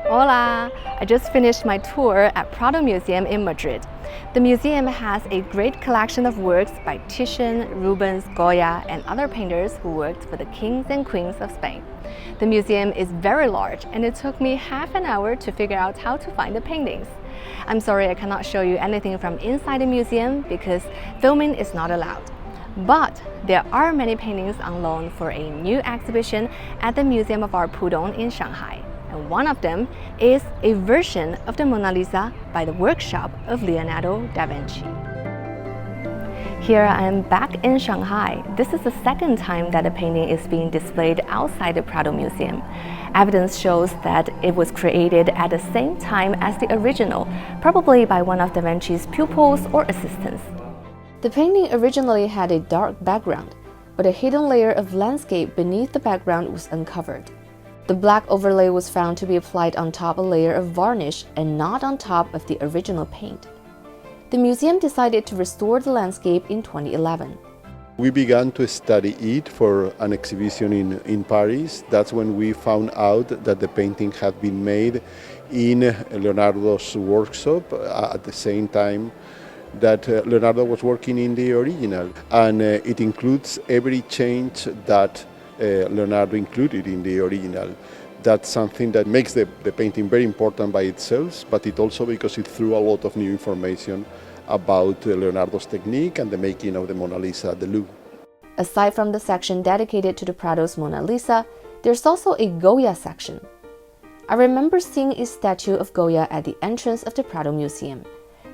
Hola! I just finished my tour at Prado Museum in Madrid. The museum has a great collection of works by Titian, Rubens, Goya, and other painters who worked for the kings and queens of Spain. The museum is very large, and it took me half an hour to figure out how to find the paintings. I'm sorry I cannot show you anything from inside the museum because filming is not allowed. But there are many paintings on loan for a new exhibition at the Museum of Art Pudong in Shanghai. And one of them is a version of the Mona Lisa by the workshop of Leonardo da Vinci. Here I am back in Shanghai. This is the second time that the painting is being displayed outside the Prado Museum. Evidence shows that it was created at the same time as the original, probably by one of da Vinci's pupils or assistants. The painting originally had a dark background, but a hidden layer of landscape beneath the background was uncovered. The black overlay was found to be applied on top a layer of varnish and not on top of the original paint. The museum decided to restore the landscape in 2011. We began to study it for an exhibition in Paris. That's when we found out that the painting had been made in Leonardo's workshop at the same time that Leonardo was working in the original. And it includes every change that Leonardo included in the original. That's something that makes the painting very important by itself, but it also because it threw a lot of new information about Leonardo's technique and the making of the Mona Lisa at the Louvre. Aside from the section dedicated to the Prado's Mona Lisa, there's also a Goya section. I remember seeing a statue of Goya at the entrance of the Prado Museum,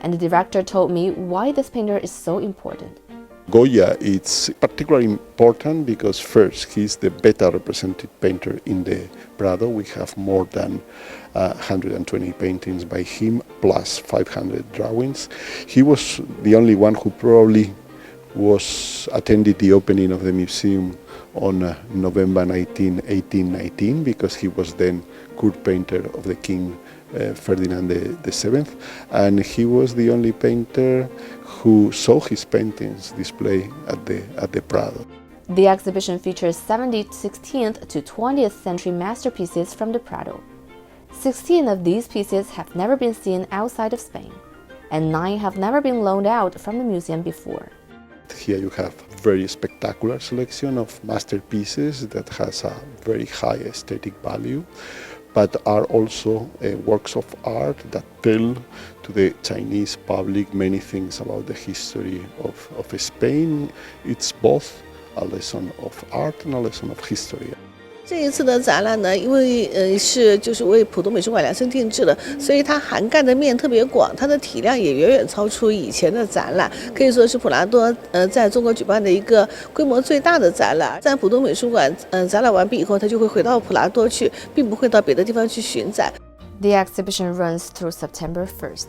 and the director told me why this painter is so important. Goya is particularly important because first, he's the better represented painter in the Prado. We have more than 120 paintings by him, plus 500 drawings. He was the only one who probably attended the opening of the museum on November 19, 1819, because he was then court painter of the King Ferdinand VII, and he was the only painter who saw his paintings displayed at the Prado. The exhibition features 70 16th to 20th century masterpieces from the Prado. 16 of these pieces have never been seen outside of Spain, and 9 have never been loaned out from the museum before. Here you have a very spectacular selection of masterpieces that has a very high aesthetic value, but are also works of art that tell to the Chinese public many things about the history of Spain. It's both a lesson of art and a lesson of history. 这一次的展览呢，因为是为浦东美术馆量身定制的，所以它涵盖的面特别广，它的体量也远远超出以前的展览，可以说是普拉多在中国举办的一个规模最大的展览。在浦东美术馆展览完毕以后，它就会回到普拉多去，并不会到别的地方去巡展。The exhibition runs through September 1st.